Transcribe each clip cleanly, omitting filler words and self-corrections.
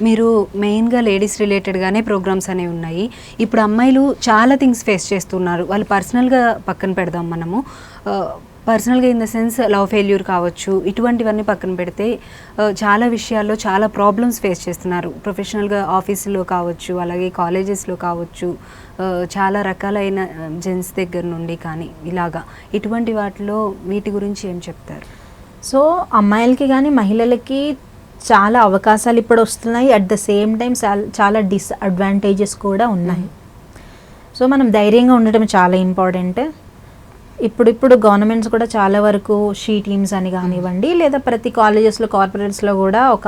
మీరు మెయిన్గా ladies రిలేటెడ్గానే programmes అనేవి ఉన్నాయి. ఇప్పుడు అమ్మాయిలు చాలా థింగ్స్ ఫేస్ చేస్తున్నారు. వాళ్ళు పర్సనల్గా పక్కన పెడదాం మనము, పర్సనల్గా in the sense love failure కావచ్చు, ఇటువంటివన్నీ పక్కన పెడితే చాలా విషయాల్లో చాలా ప్రాబ్లమ్స్ ఫేస్ చేస్తున్నారు. ప్రొఫెషనల్గా ఆఫీసులో కావచ్చు, అలాగే కాలేజెస్లో కావచ్చు, చాలా రకాలైన జెంట్స్ దగ్గర నుండి కానీ ఇలాగా ఇటువంటి వాటిలో వీటి గురించి ఏం చెప్తారు? సో అమ్మాయిలకి కానీ మహిళలకి చాలా అవకాశాలు ఇప్పుడు వస్తున్నాయి. అట్ ద సేమ్ టైం చాలా డిస్అడ్వాంటేజెస్ కూడా ఉన్నాయి. సో మనం ధైర్యంగా ఉండటం చాలా ఇంపార్టెంట్. ఇప్పుడు గవర్నమెంట్స్ కూడా చాలా వరకు షీ టీమ్స్ అని కానివ్వండి, లేదా ప్రతి కాలేజెస్లో కార్పొరేట్స్లో కూడా ఒక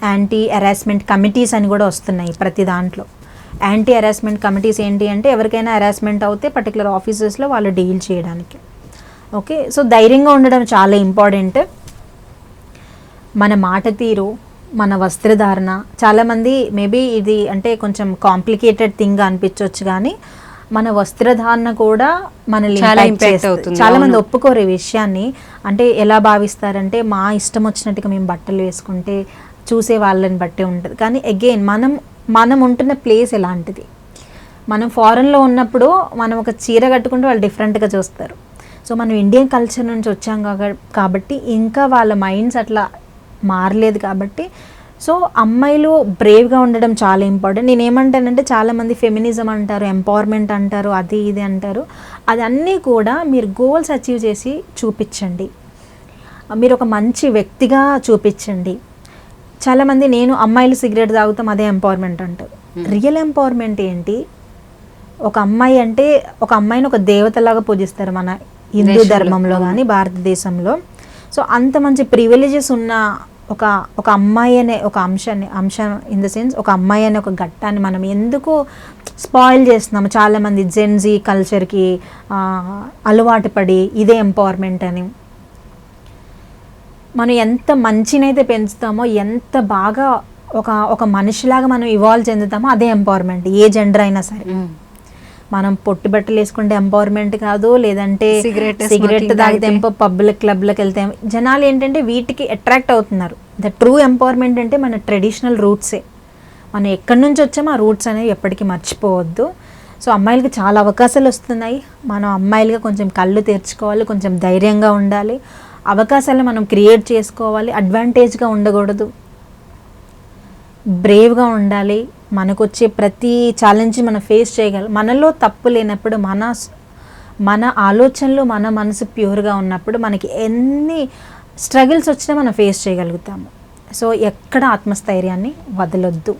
యాంటీ హెరాస్మెంట్ కమిటీస్ అని కూడా వస్తున్నాయి. ప్రతి దాంట్లో యాంటీ హెరాస్మెంట్ కమిటీస్ ఏంటి అంటే ఎవరికైనా హెరాస్మెంట్ అవుతే పర్టికులర్ ఆఫీసెస్లో వాళ్ళు డీల్ చేయడానికి. ఓకే, సో ధైర్యంగా ఉండడం చాలా ఇంపార్టెంట్. మన మాట తీరు, మన వస్త్రధారణ, చాలామంది మేబీ ఇది అంటే కొంచెం కాంప్లికేటెడ్ థింగ్ అనిపించవచ్చు, కానీ మన వస్త్రధారణ కూడా మనల్ని చాలా మంది ఒప్పుకోరు ఈ విషయాన్ని. అంటే ఎలా భావిస్తారంటే మా ఇష్టం వచ్చినట్టుగా మేము బట్టలు వేసుకుంటే చూసే వాళ్ళని బట్టే ఉంటుంది. కానీ అగైన్ మనం ఉంటున్న ప్లేస్ ఎలాంటిది. మనం ఫారెన్లో ఉన్నప్పుడు మనం ఒక చీర కట్టుకుంటే వాళ్ళు డిఫరెంట్గా చూస్తారు. సో మనం ఇండియన్ కల్చర్ నుంచి వచ్చాం కాబట్టి ఇంకా వాళ్ళ మైండ్స్ అట్లా మారలేదు కాబట్టి, సో అమ్మాయిలు బ్రేవ్గా ఉండడం చాలా ఇంపార్టెంట్. నేను ఏమంటానంటే చాలామంది ఫెమినిజం అంటారు, ఎంపవర్మెంట్ అంటారు, అది ఇది అంటారు. అదన్నీ కూడా మీరు గోల్స్ అచీవ్ చేసి చూపించండి, మీరు ఒక మంచి వ్యక్తిగా చూపించండి. చాలామంది నేను అమ్మాయిలు సిగరెట్ తాగుతాం అదే ఎంపవర్మెంట్ అంటారు. రియల్ ఎంపవర్మెంట్ ఏంటి? ఒక అమ్మాయి అంటే ఒక అమ్మాయిని ఒక దేవతలాగా పూజిస్తారు మన హిందూ ధర్మంలో కానీ భారతదేశంలో. సో అంత మంచి ప్రివిలేజెస్ ఉన్న ఒక అమ్మాయి అనే ఒక అంశం ఇన్ ద సెన్స్ ఒక అమ్మాయి అనే ఒక ఘట్టాన్ని మనం ఎందుకు స్పాయిల్ చేస్తున్నాము? చాలామంది జెన్జీ కల్చర్కి అలవాటు పడి ఇదే ఎంపవర్మెంట్ అని. మనం ఎంత మంచినైతే పెంచుతామో, ఎంత బాగా ఒక మనిషిలాగా మనం ఇవాల్వ్ చెందుతామో అదే ఎంపవర్మెంట్, ఏ జెండర్ అయినా సరే. మనం పొట్టి బట్టలు వేసుకుంటే ఎంపవర్మెంట్ కాదు, లేదంటే సిగరెట్ తాగితే పబ్లిక్ క్లబ్లకు వెళ్తే జనాలు ఏంటంటే వీటికి అట్రాక్ట్ అవుతున్నారు. ద ట్రూ ఎంపవర్మెంట్ అంటే మన ట్రెడిషనల్ రూట్సే. మనం ఎక్కడి నుంచి వచ్చామో ఆ రూట్స్ అనేవి ఎప్పటికీ మర్చిపోవద్దు. సో అమ్మాయిలకి చాలా అవకాశాలు వస్తున్నాయి. మనం అమ్మాయిలుగా కొంచెం కళ్ళు తెరుచుకోవాలి, కొంచెం ధైర్యంగా ఉండాలి, అవకాశాలు మనం క్రియేట్ చేసుకోవాలి, అడ్వాంటేజ్గా ఉండకూడదు, బ్రేవ్గా ఉండాలి. మనకు వచ్చే ప్రతి ఛాలెంజ్ మనం ఫేస్ చేయగలం. మనలో తప్పు లేనప్పుడు, మన ఆలోచనలు, మన మనసు ప్యూర్గా ఉన్నప్పుడు మనకి ఎన్ని స్ట్రగుల్స్ వచ్చినా మనం ఫేస్ చేయగలుగుతాము. సో ఎక్కడ ఆత్మస్థైర్యాన్ని వదలొద్దు.